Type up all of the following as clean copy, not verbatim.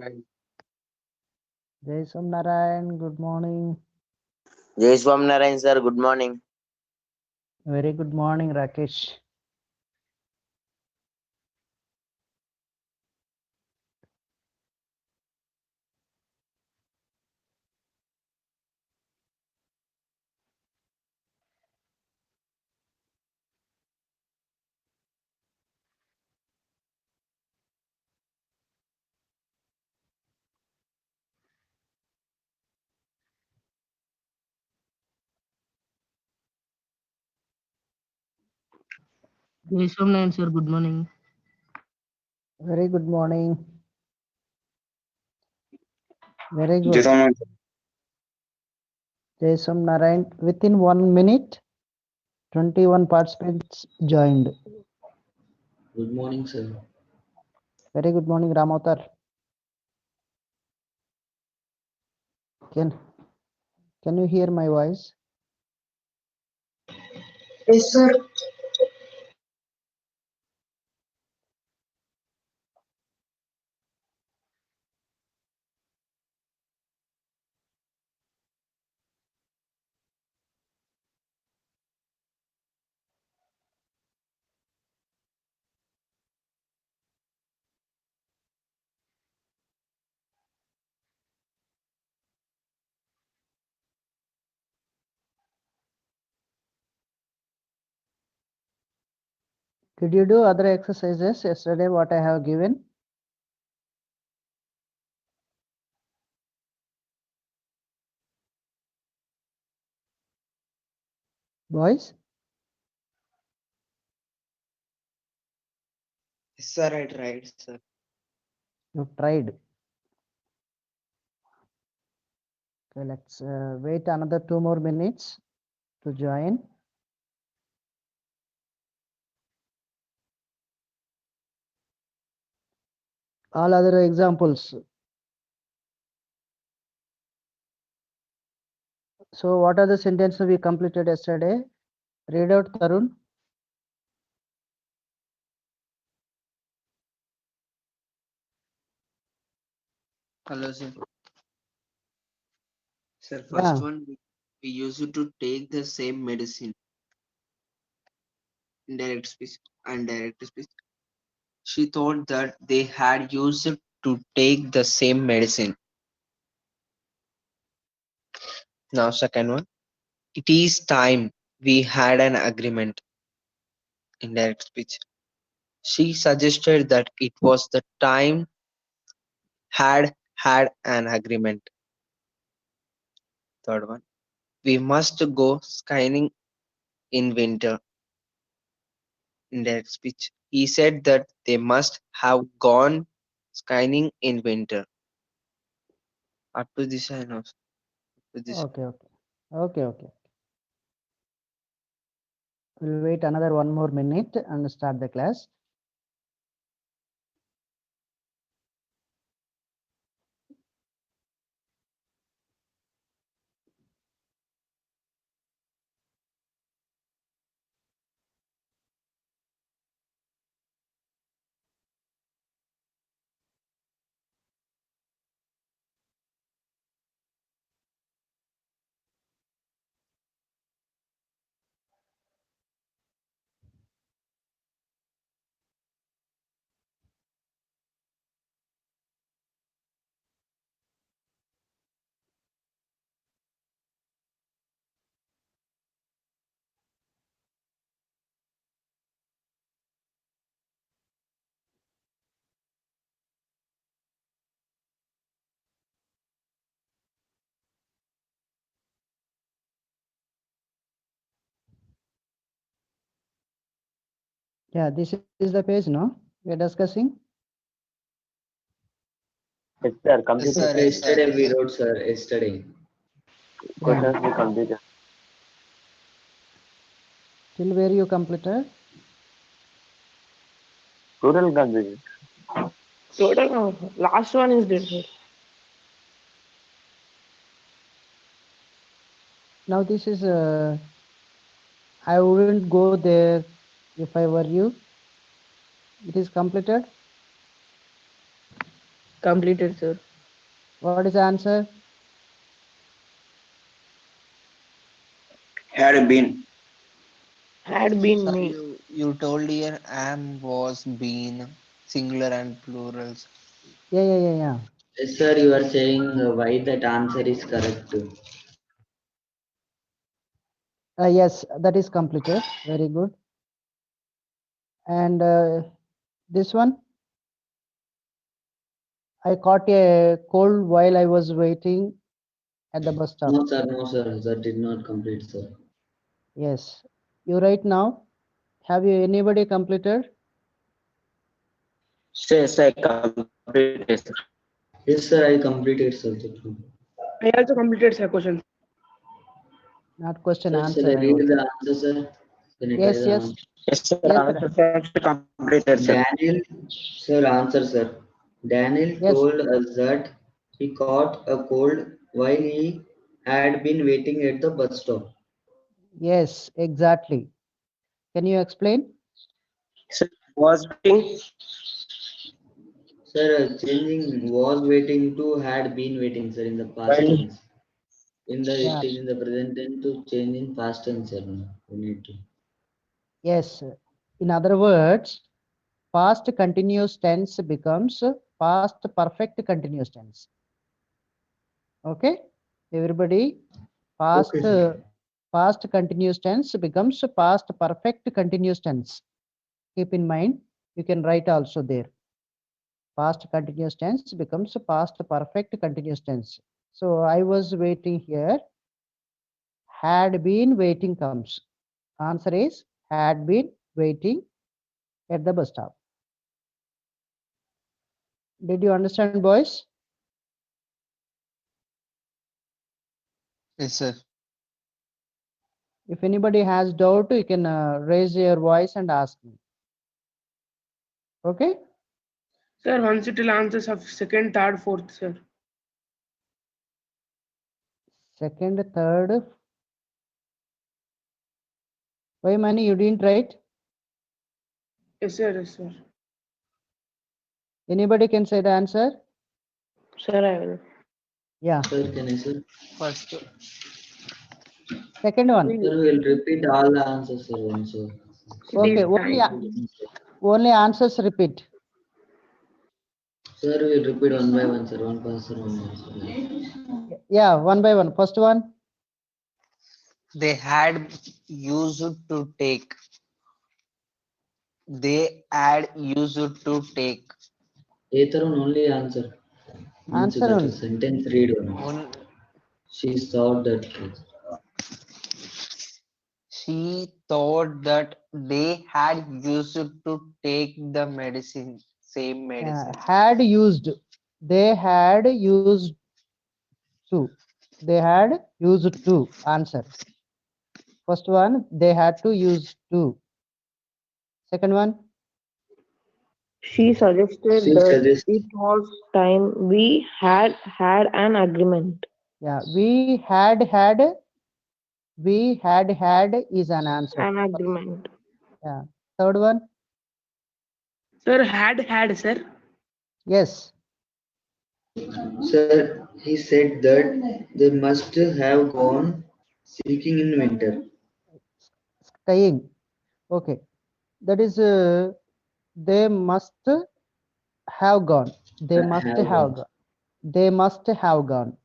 Jai Narayan, good morning. Jai Swaminarayan sir, good morning. Very good morning, Rakesh. Jai Somnath sir, good morning. Very good morning. Very Jai good. Soman. Jai Narayan, within 1 minute, 21 participants joined. Good morning, sir. Very good morning, Ramavtar. Can you hear my voice? Yes, sir. Did you do other exercises yesterday, what I have given? Boys, Sir, I tried, sir. you tried. Okay, let's wait another 2 more minutes to join. All other examples. So what are the sentences we completed yesterday? Read out, Tarun. Hello, sir. Sir, first Yeah. one, we used to take the same medicine. Indirect speech and direct speech. She thought that they had used to take the same medicine. Now, second one. It is time we had an agreement. Indirect speech. She suggested that it was the time had an agreement. Third one. We must go skiing in winter. Indirect speech. He said that they must have gone skiing in winter. Up to this I know. Up to this. Okay. We'll wait another 1 more minute and start the class. Yeah, this is the page, no? We're discussing. Yes sir, Yes, complete sir. Yesterday we wrote, sir. Yesterday. questions we completed. Till where you completed? Total completed. Total no. Last one is there, sir. Now this is I wouldn't go there if I were you. It is completed. Completed, sir. What is the answer? Had been. Had been Sir, me. you told here am, was, been, singular and plurals. Yeah. Yes, sir, you are saying why that answer is correct. Yes, that is completed. Very good. And this one, I caught a cold while I was waiting at the bus stop. No, sir, that did not complete, sir. Yes, you write now. Have you anybody completed? Yes, I completed, sir. Yes, sir, I completed, sir. that one. I also completed sir question. Not question, Sir, answer. shall I I read want. the answer, sir? Can I try Yes, the yes, answer? Yes, sir. yes, Answer sir. also completed, sir. Daniel, sir, answer, sir. Daniel Yes. told us that he caught a cold while he had been waiting at the bus stop. Yes, exactly. Can you explain? Sir, was waiting. Sir, changing was waiting to had been waiting, sir, in the past While tense. In the Yeah. it is in the present tense to change in past tense, sir. We need to. Yes. In other words, past continuous tense becomes past perfect continuous tense. Okay, everybody. Past Okay, sir. past continuous tense becomes past perfect continuous tense. Keep in mind. You can write also there. Past continuous tense becomes past perfect continuous tense. So I was waiting here. Had been waiting comes. Answer is had been waiting at the bus stop. Did you understand, boys? Yes, sir. If anybody has doubt, you can raise your voice and ask me. Okay. Sir, once it will answers of second, third, fourth, sir. Second, third. Why, Mani, you didn't write? Yes, sir. Yes, sir. Anybody can say the answer? Sir, I will. Yeah. Sir, can I, sir? First, Second one. Sir, we'll repeat all the answers, sir, once. So. Okay. Only answers repeat. Sir, we'll repeat one by one, sir. One person, one answer. Yeah, one by one. First one. they had used to take. They had used to take. Either one only answer. Means Answer that only. sentence read one. On, She thought that. she thought that they had used to take the medicine, same medicine. Had used. They had used to. They had used to. Answer. First one, they had to use to. Second one. She suggested She that suggests. it was time we had an agreement. Yeah, we had is an answer. An agreement. Yeah. Third one. Sir, had, sir. Yes. Sir, he said that they must have gone seeking in winter. Staying. Okay. That is they must have gone. They must Have have gone. gone. They must have gone.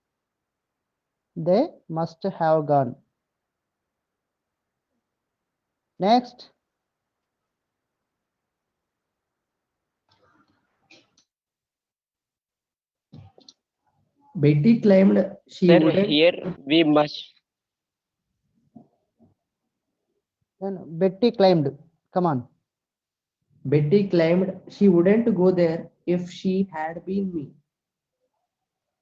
They must have gone. Next. Betty claimed she Sir, wouldn't. here we must. Then Betty claimed. Come on. Betty claimed she wouldn't go there if she had been me.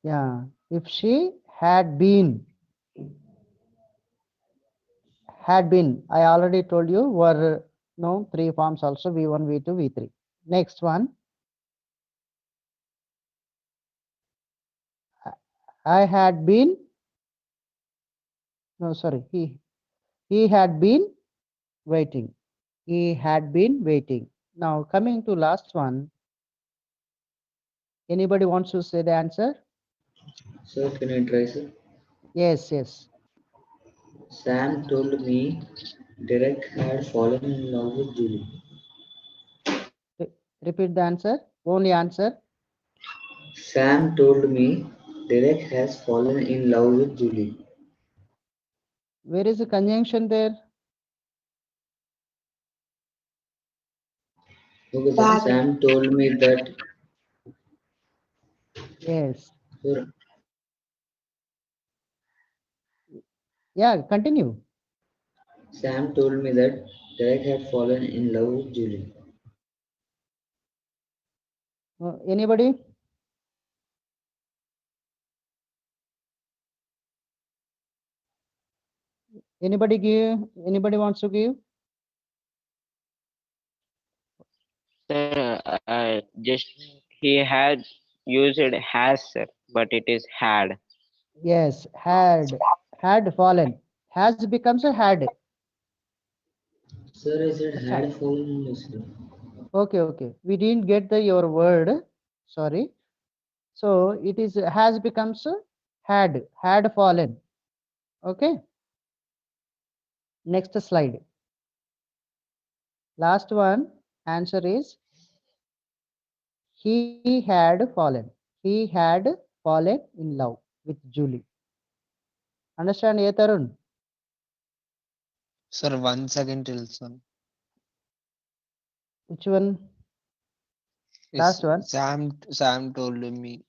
Yeah. If she had been. Had been. I already told you were no three forms also V1, V2, V3. Next one. I had been. No, sorry. He had been waiting. He had been waiting. Now coming to last one. Anybody wants to say the answer? Sir, can I try, sir? Yes, yes. Sam told me Derek had fallen in love with Julie. Repeat the answer. Only answer. Sam told me Derek has fallen in love with Julie. Where is the conjunction there? Okay, sir. That. Sam told me that. Yes. Sir, Yeah, continue. Sam told me that Derek had fallen in love with Julie. Anybody? Anybody give? Anybody wants to give? Sir, just he had used has, sir, but it is had. Yes, had fallen. Has becomes a had. Sir, I said had fallen. Sir. Okay, okay. We didn't get the your word. Sorry. So it is has becomes a had fallen. Okay. Next slide. Last one. Answer is he had fallen. He had fallen in love with Julie. Understand, Tarun? Sir, once again tell son. Which one? Yes, Last one. Sam told me.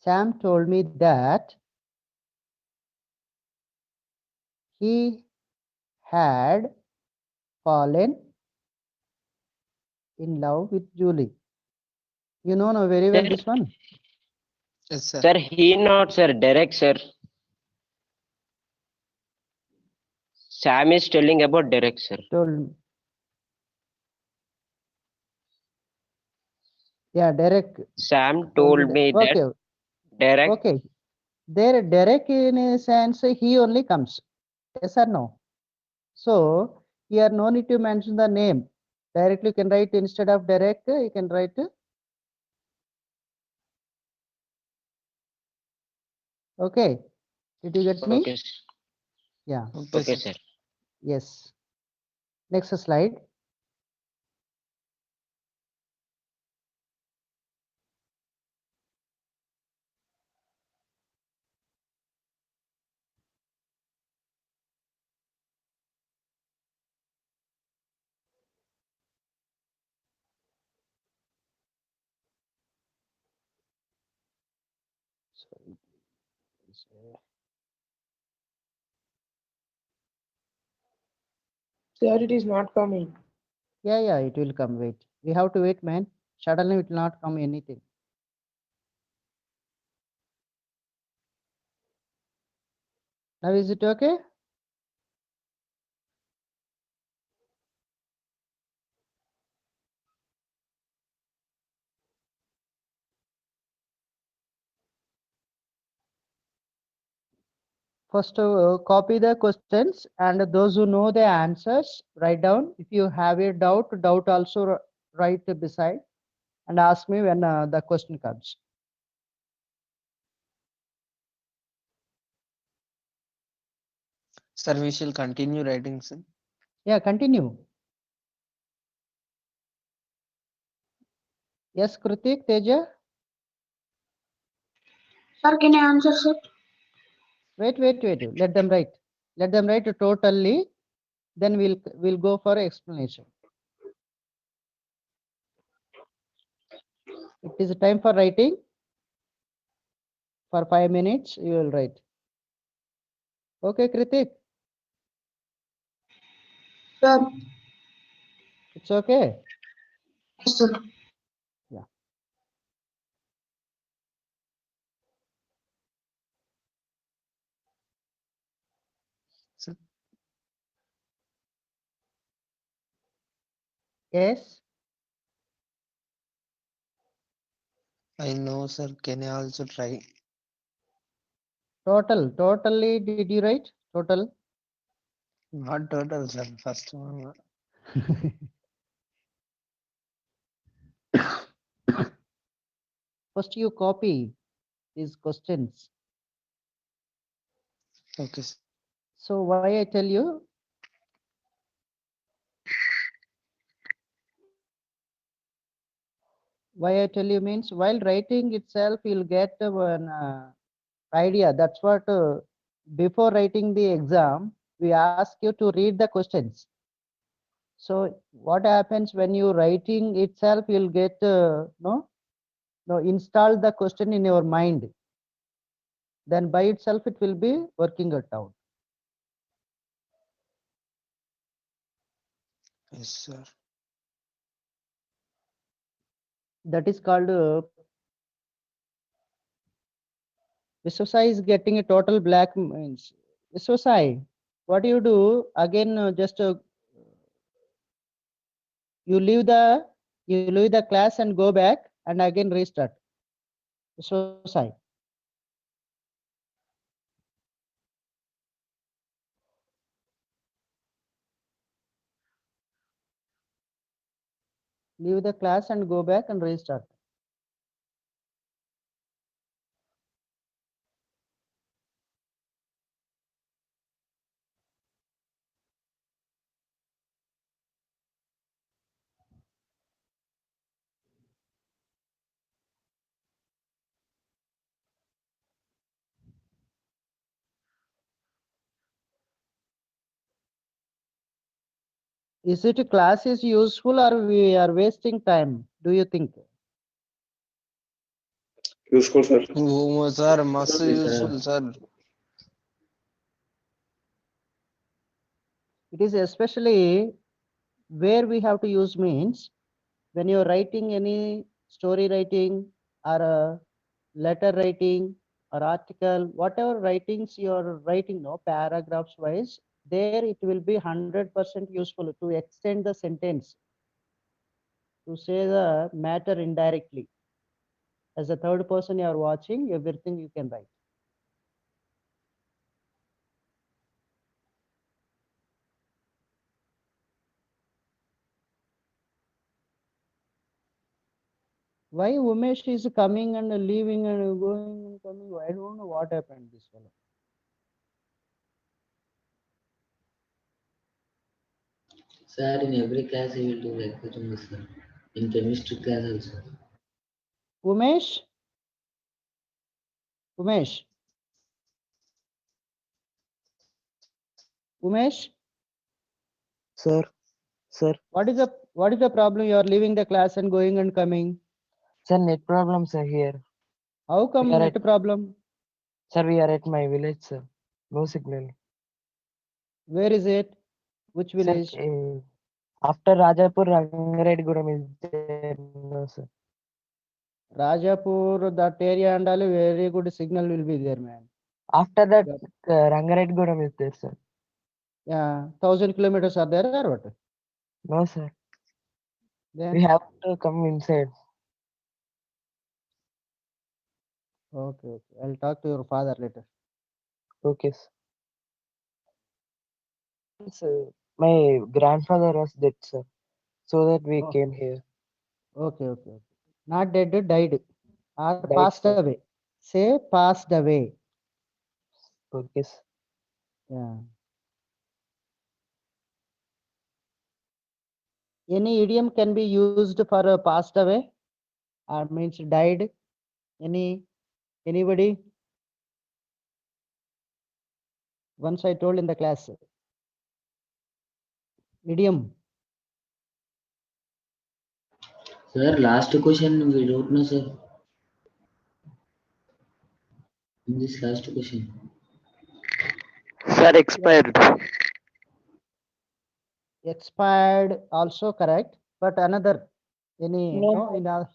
Sam told me that he had fallen in love with Julie. You know very well Sir, this one. Yes, sir. sir, he not, sir, Derek, sir. Sam is telling about Derek, sir. Told. Yeah, Derek Sam told me told that. me that Okay, Derek, okay. There, Derek in a sense, he only comes. Yes or no? So here, no need to mention the name. Directly, you can write instead of Derek. You can write. Okay. Did you get me? okay, Yeah. okay, sir. Yes. Next slide. Sir, it is not coming. Yeah, it will come. Wait. We have to wait, man. Suddenly it will not come anything. Now is it okay? First, copy the questions and those who know the answers, write down. If you have a doubt also write beside and ask me when the question comes. Sir, we shall continue writing, sir. Yeah, continue. Yes, Kritik, Teja. Sir, can I answer, sir? Wait. Let them write. Let them write totally. Then we'll go for explanation. It is time for writing. For 5 minutes, you will write. Okay, Kritik. Sir, It's okay. yes, sir. Yeah. Sir, Yes. I know, sir. Can I also try? Totally, did you write? Total. Not total, sir. First one. First you copy these questions. Okay, sir. So why I tell you? Why I tell you means while writing itself, you'll get an idea. That's what before writing the exam, we ask you to read the questions. So what happens when you writing itself, you'll get install the question in your mind. Then by itself, it will be working it out. Yes, sir. That is called Viswasai is getting a total black means. Viswasai, what do you do? Again, just you leave the class and go back and again restart. Viswasai. Leave the class and go back and restart. Is it a class is useful or we are wasting time? Do you think? Useful, sir. Oh, sir, must Yes, sir. useful, sir. It is especially where we have to use means when you're writing any story writing or a letter writing or article, whatever writings you're writing, no paragraphs wise, there it will be 100% useful to extend the sentence, to say the matter indirectly. As a third person you are watching, everything you can write. Why Umesh is coming and leaving and going and coming? I don't know what happened this fellow. Sir, in every class he will do like that only, sir. In chemistry class also. Umesh? Umesh? Umesh? Sir, sir, What is the problem? You are leaving the class and going and coming. sir, net problems are here. How come We are net problem? Sir, we are at my village, sir. No signal. Where is it? Which Sir, village? after Rajapur, Rangaredguram is there, no, sir. Rajapur, that area and all very good signal will be there, man. After that, Yep. Rangaredguram is there, sir. Yeah, 1,000 kilometers are there or what? No, sir. We Then have to come inside. okay. I'll talk to your father later. Okay, sir. Sir, my grandfather was dead, sir. So that we Oh. came here. Okay. Not dead, died. Or Died, passed sir. away. Say passed away. Okay, sir. Yeah. Any idiom can be used for passed away or means died. Anybody? Once I told in the class. Idiom. Sir, last question we don't know, sir. In this last question. Sir, expired. Expired also correct, but another any no in a,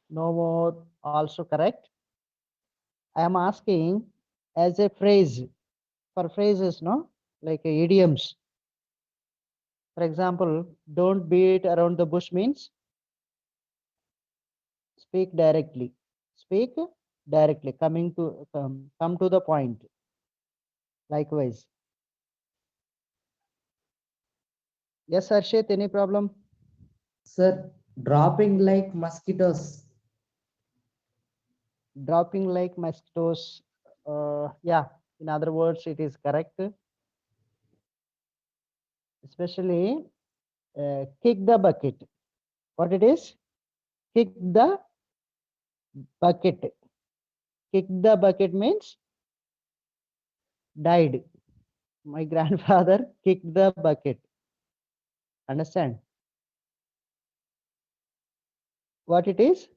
no more also correct. I am asking as a phrase for phrases, no, like idioms. For example, don't beat around the bush means speak directly. Speak directly, come to the point. Likewise. Yes, Harshit, any problem? Sir, dropping like mosquitoes. Dropping like mosquitoes. Yeah, in other words, it is correct. Especially kick the bucket. What it is? Kick the bucket. Kick the bucket means died. My grandfather kicked the bucket. Understand? What it is?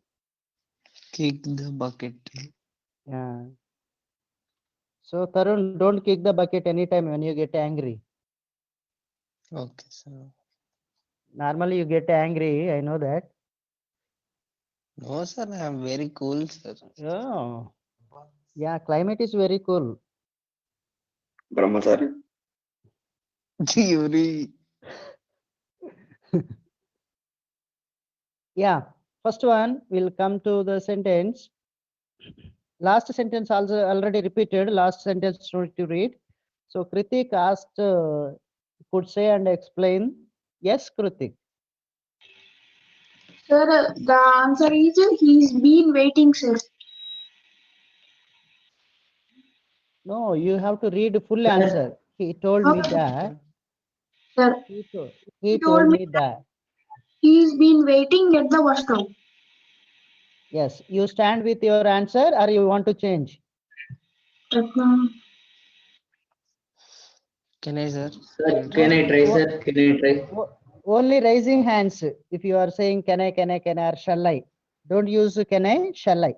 Kick the bucket. Yeah. So Tarun, don't kick the bucket anytime when you get angry. Okay, sir. Normally you get angry, I know that. No, sir, I am very cool, sir. Oh. Yeah, climate is very cool. Brahmachari. Yuri. Yeah. First one will come to the sentence. Last sentence also already repeated. Last sentence to read. So Kritik asked, could say and explain. Yes, Kritik. Sir, the answer is he's been waiting, sir. No, you have to read full answer. He told me Okay, that. sir. He He told told me me that. he's been waiting at the bus stop. Yes, you stand with your answer or you want to change? Can I, sir? Sir, can I try, O- sir? Can I try? Only raising hands. If you are saying can I, or shall I? Don't use can I, shall I?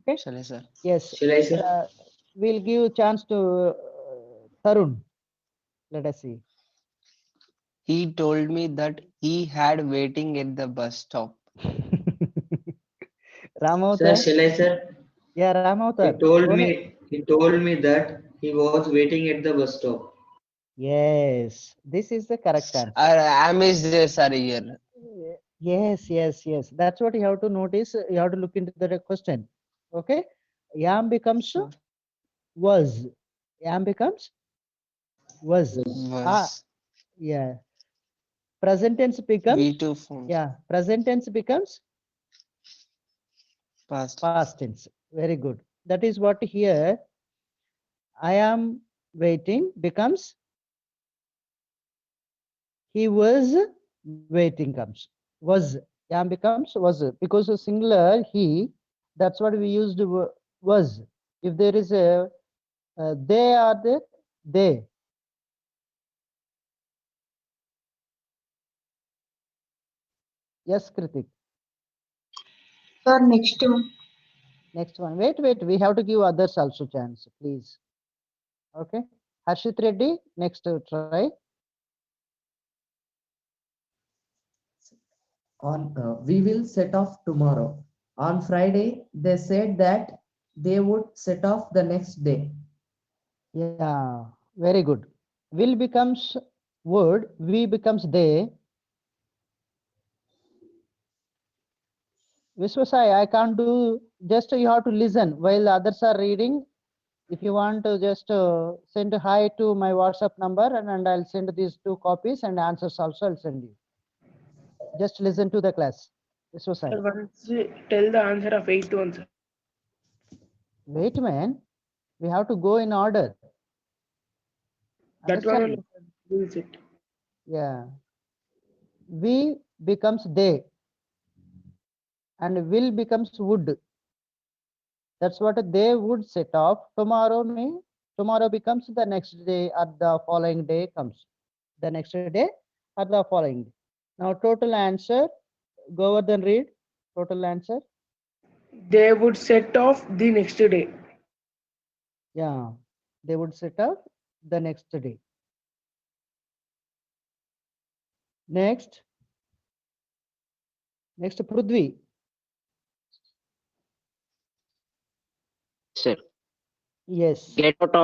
Okay. Shall I, sir? Yes. Shall I, sir? We'll give chance to Tarun. Let us see. He told me that he had waiting at the bus stop. Sir, Ramavtar. shall I, sir? Yeah, He Ramavtar. told me that he was waiting at the bus stop. Yes, this is the correct answer. I missed this, sir, here. Yes. That's what you have to notice. You have to look into the question. Okay. Yam becomes Sure. was. Yam becomes was. Was. Yeah. Present tense becomes. V2 form. Yeah. Present tense becomes Past. past tense. Very good. That is what here I am waiting becomes he was waiting comes. Was. Yam becomes was because a singular he. That's what we used was. If there is a they are there, they. Yes, Kritik. Sir, next one. Next one. Wait. We have to give others also chance, please. Okay. Harshit Reddy, next try. We will set off tomorrow. On Friday, they said that they would set off the next day. Yeah, very good. Will becomes would, we becomes they. Vishwasai, I can't do, just you have to listen while others are reading. If you want to just send hi to my WhatsApp number and I'll send these 2 copies and answers also I'll send you. Just listen to the class. Vishwasai. Sir, once tell the answer of 8th one, sir. Wait, man. We have to go in order. That one Understand? only is it. Yeah. We becomes they. And will becomes would. That's what they would set off. Tomorrow becomes the next day or the following day comes. The next day or the following day. Now total answer. Govardhan read. Total answer. They would set off the next day. Yeah. They would set off the next day. Next. Next Prudvi. Sir, Yes. get out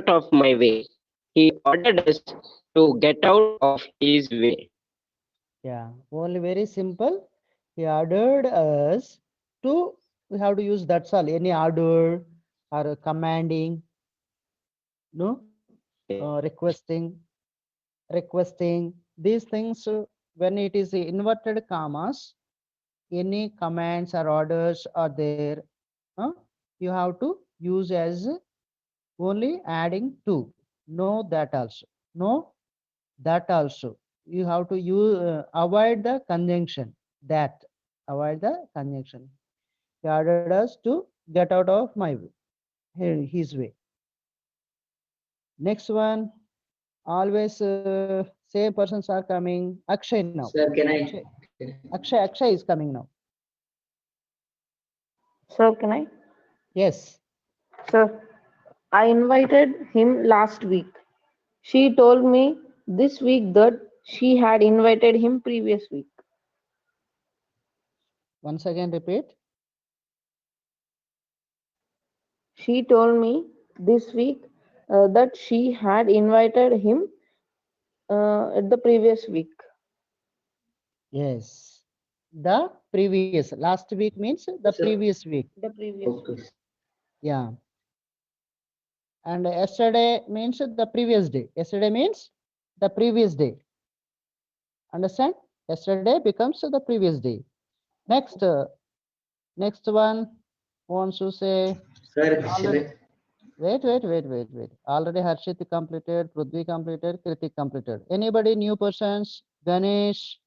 of my way. He ordered us to get out of his way. Yeah. Only very simple. He ordered us to, we have to use that's all. Any order or commanding. No. Requesting these things when it is inverted commas, any commands or orders are there You have to use as only adding to. No, that also. No, that also. You have to use avoid the conjunction. That avoid the conjunction. He ordered us to get out of my way, his way. Next one, always same persons are coming. Akshay now. Sir, can Akshay, I? Akshay is coming now. Sir, can I? Yes. Sir, I invited him last week. She told me this week that she had invited him previous week. Once again, repeat. She told me this week that she had invited him at the previous week. Yes. The previous. Last week means the Sir. previous week. The previous Okay. week. Yeah. And yesterday means the previous day. Yesterday means the previous day. Understand? Yesterday becomes the previous day. Next, next one wants to say. Sir, shall Already, I? wait. Already Harshit completed, Prudvi completed, Kritik completed. Anybody new persons? Ganesh?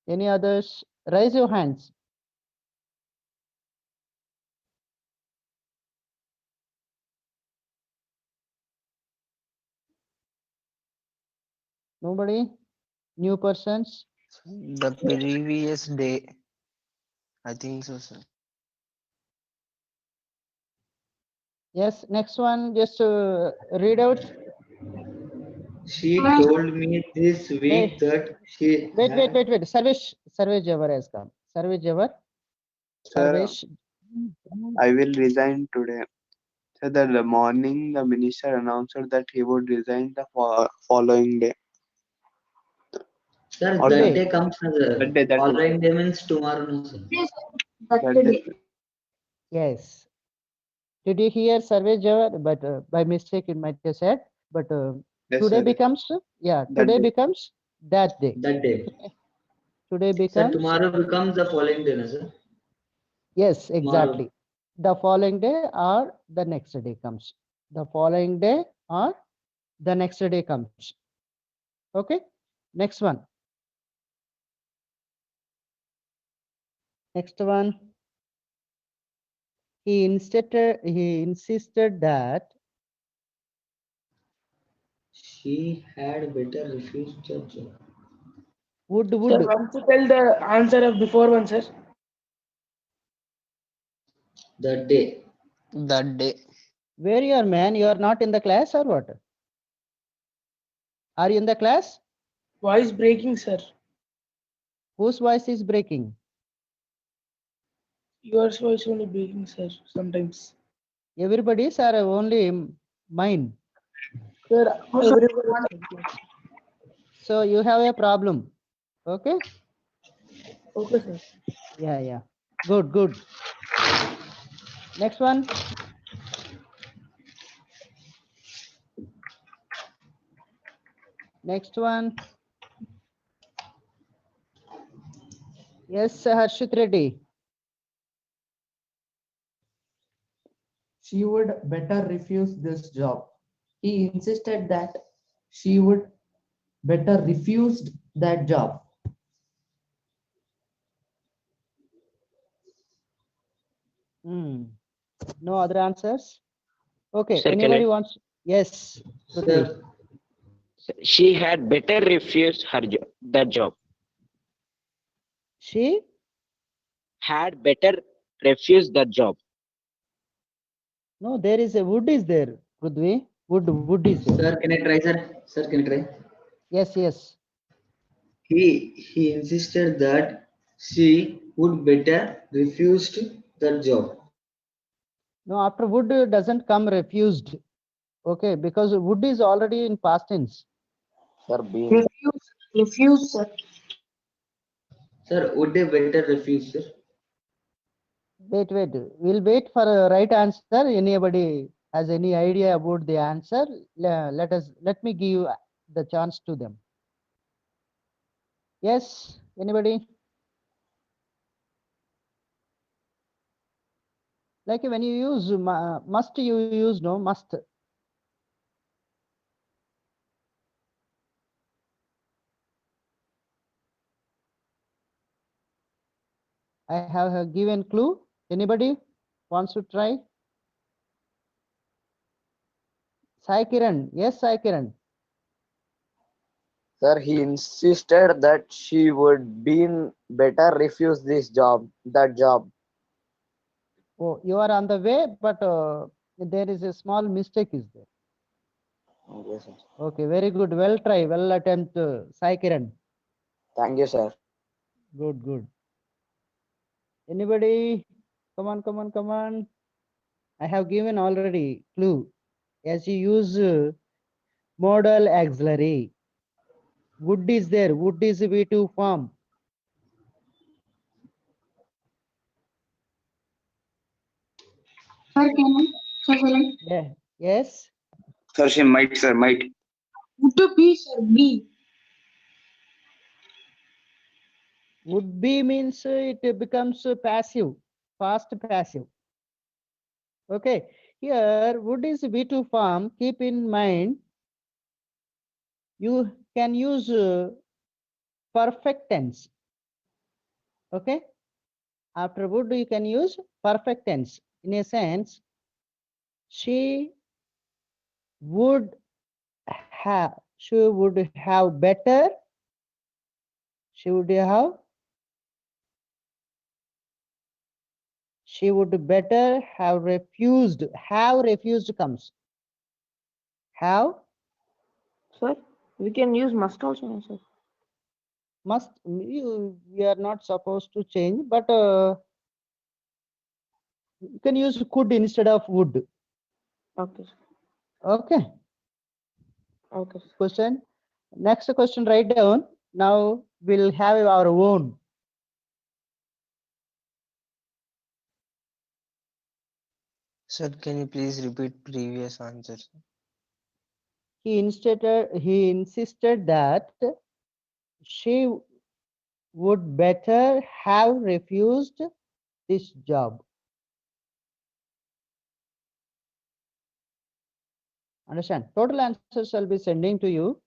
Any others? Raise your hands. Nobody? New persons? The previous day. I think so, sir. Yes, next one, just read out. She told me this week Hey, that she wait. had. Sarvesh Javar has come. Sarvesh Javar. Sir, Sarvesh. I will resign today. So the morning, the minister announced that he would resign the following day. Sir, Or that Today. day comes, sir. that day, that day, Following day means tomorrow, no, sir. Yes, that that day. day. Yes. Did you hear Sarvesh Javar? But by mistake, it might have said. But Yes, today sir. becomes, yeah, That today day. becomes that day. That day. Today Sir, becomes, tomorrow becomes the following day, no, sir. yes, Tomorrow. exactly. The following day or the next day comes. The following day or the next day comes. Okay. Next one. Next one. He insisted that She had better refuse the job. would Sir, would want to tell the answer of before one, sir? That day. That day. where you are, man? You are not in the class or what? Are you in the class? Voice breaking, sir. Whose voice is breaking? Yours voice only breaking, sir, sometimes. Everybody's are only mine. Sir, everybody. So you have a problem. Okay. Okay, sir. Yeah. Good. Next one. Next one. Yes, Harshit Reddy. She would better refuse this job. He insisted that she would better refused that job. No other answers? Okay. Sir, can Anybody I? wants? Yes. Prithvi. Sir, She had better refused that job. She Had better refused that job. no. There is a wood is there. Prithvi. Wood is there. sir, can I try, sir? Sir, can I try? Yes. He insisted that she would better refused the job. No, after would doesn't come refused. Okay, because would is already in past tense. Refuse, sir. Sir, would they better refuse, sir? Wait. We'll wait for a right answer. Anybody has any idea about the answer? Let me give the chance to them. Yes, anybody? Like when you use must, you use no must. I have a given clue. Anybody wants to try? Sai Kiran. Yes, Sai Kiran. Sir, he insisted that she would been better refuse that job. Oh, you are on the way, but there is a small mistake is there. Okay, sir. Okay, very good. Well try. Well attempt, Sai Kiran. Thank you, sir. Good, good. Anybody? Come on, come on, come on. I have given already clue. As you use modal auxiliary. Would is there. Would is V2 form. Sir, can I? Sir, shall I? Yeah. Yes. Sir, she might, sir, might. Would be, sir, be. Would be means it becomes passive, past passive. Okay. Here, would is V2 form. Keep in mind, you can use perfect tense. Okay. After would, you can use perfect tense. In a sense, she would have better. She would better have refused. Have refused comes. Have. Sir, we can use must also, no, sir. Must, we are not supposed to change, but you can use could instead of would. Okay, sir. Okay. Okay, sir. Question. Next question, write down. Now we'll have our own. Sir, can you please repeat previous answers? He insisted that she would better have refused this job. Understand? Total answers I'll be sending to you.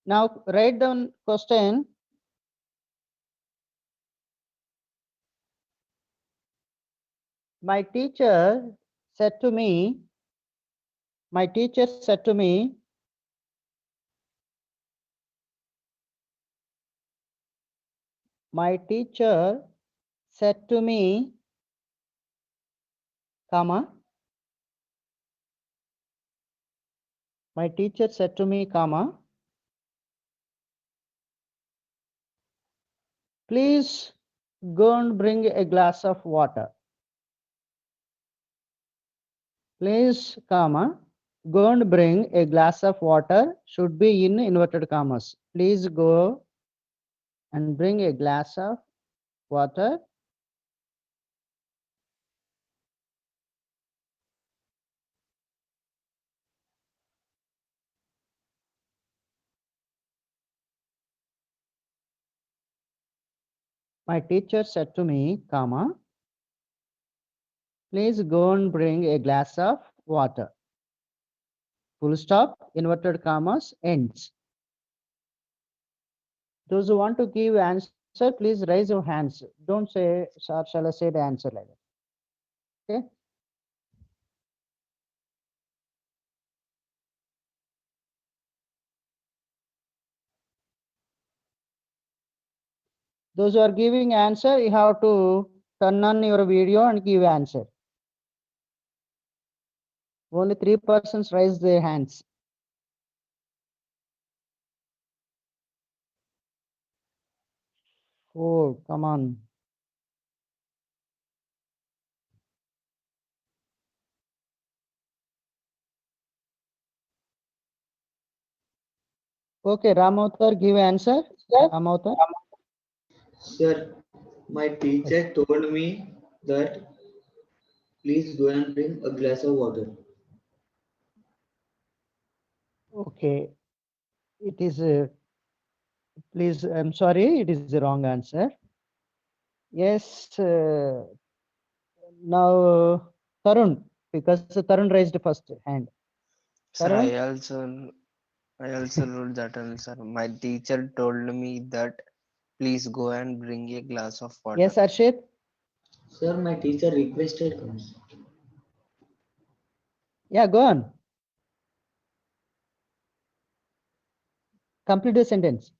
Now write down question. My teacher said to me, my teacher said to me, my teacher said to me, comma, my teacher said to me, comma, please go and bring a glass of water. Please, comma, go and bring a glass of water should be in inverted commas. Please go and bring a glass of water. My teacher said to me, comma, please go and bring a glass of water. Full stop, inverted commas, ends. Those who want to give answer, please raise your hands. Don't say, sir, shall I say the answer like that? Okay. Those who are giving answer, you have to turn on your video and give answer. Only 3 persons raise their hands. Oh, come on. Okay, Ramautar, give answer. Ramautar. Sir, my teacher told me that please go and bring a glass of water. Okay, it is, please, I'm sorry, it is the wrong answer. Yes, now Tarun, because Tarun raised first hand. Sir, Tarun? I also wrote that answer. My teacher told me that please go and bring a glass of water. Yes, Arshit? Sir, my teacher requested comes. Yeah, go on. Complete the sentence.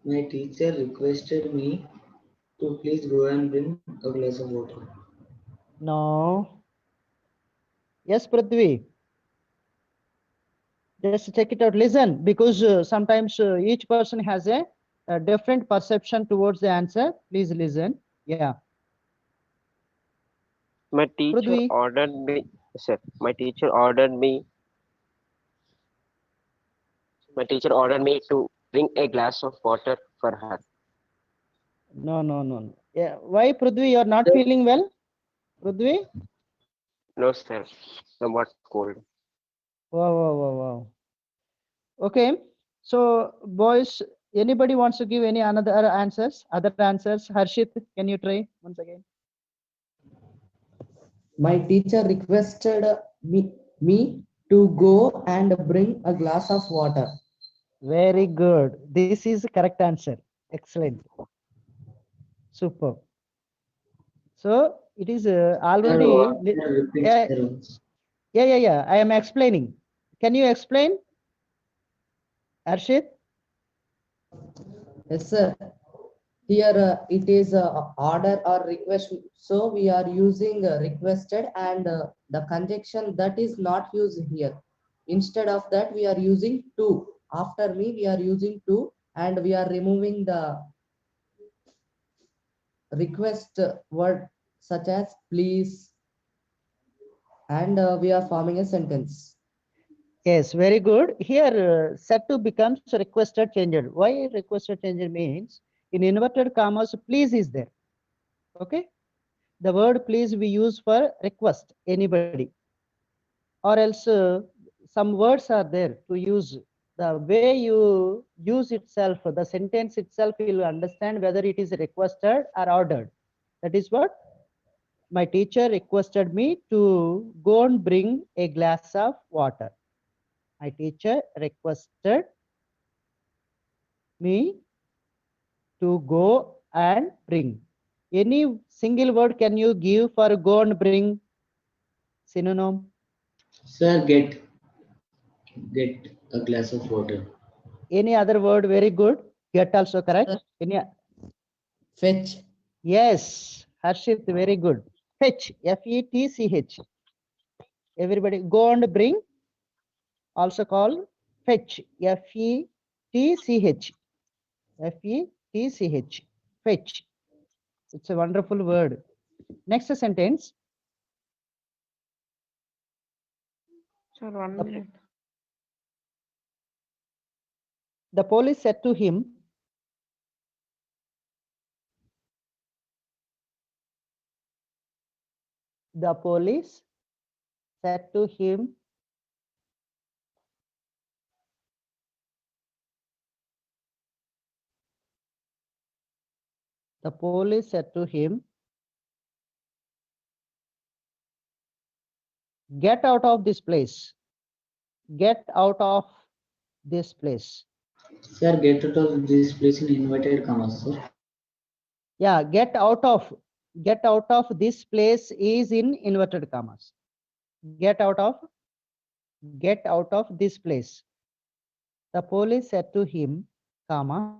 My teacher requested me to please go and bring a glass of water. No. Yes, Prithvi. Just check it out. Listen, because sometimes each person has a different perception towards the answer. Please listen. Yeah. My teacher Prithvi. ordered me, sir. My teacher ordered me to bring a glass of water for her. No, no, no, no. Yeah. Why, Prithvi, you are not feeling well? Prithvi? No, sir. Somewhat cold. Wow, wow, wow, wow. Okay. So, boys, anybody wants to give any another answers? Other answers? Harshit, can you try once again? My teacher requested me to go and bring a glass of water. Very good. This is the correct answer. Excellent. Super. So it is already. Yeah. I am explaining. Can you explain, Arshit? Yes, sir. Here it is order or request. So we are using requested and the conjunction that is not used here. Instead of that, we are using to. After me, we are using to, and we are removing the request word such as please, and we are forming a sentence. Yes, very good. Here, set to becomes requested changed. Why requested changed means in inverted commas, please is there. Okay. The word please we use for request anybody, or else some words are there to use. The way you use itself, the sentence itself, you will understand whether it is requested or ordered. That is what my teacher requested me to go and bring a glass of water. My teacher requested me to go and bring. Any single word can you give for go and bring? Synonym. Sir, get a glass of water. Any other word? Very good. Get also correct. Any? Fetch. Yes, Harshit, very good. Fetch. F-E-T-C-H. Everybody go and bring. Also called fetch. F-E-T-C-H. F-E-T-C-H. Fetch. It's a wonderful word. Next sentence. Sir, 1 minute. The police said to him, the police said to him, the police said to him, get out of this place. Get out of this place. Sir, get out of this place in inverted commas, sir. Yeah, get out of this place is in inverted commas. Get out of this place. The police said to him, comma,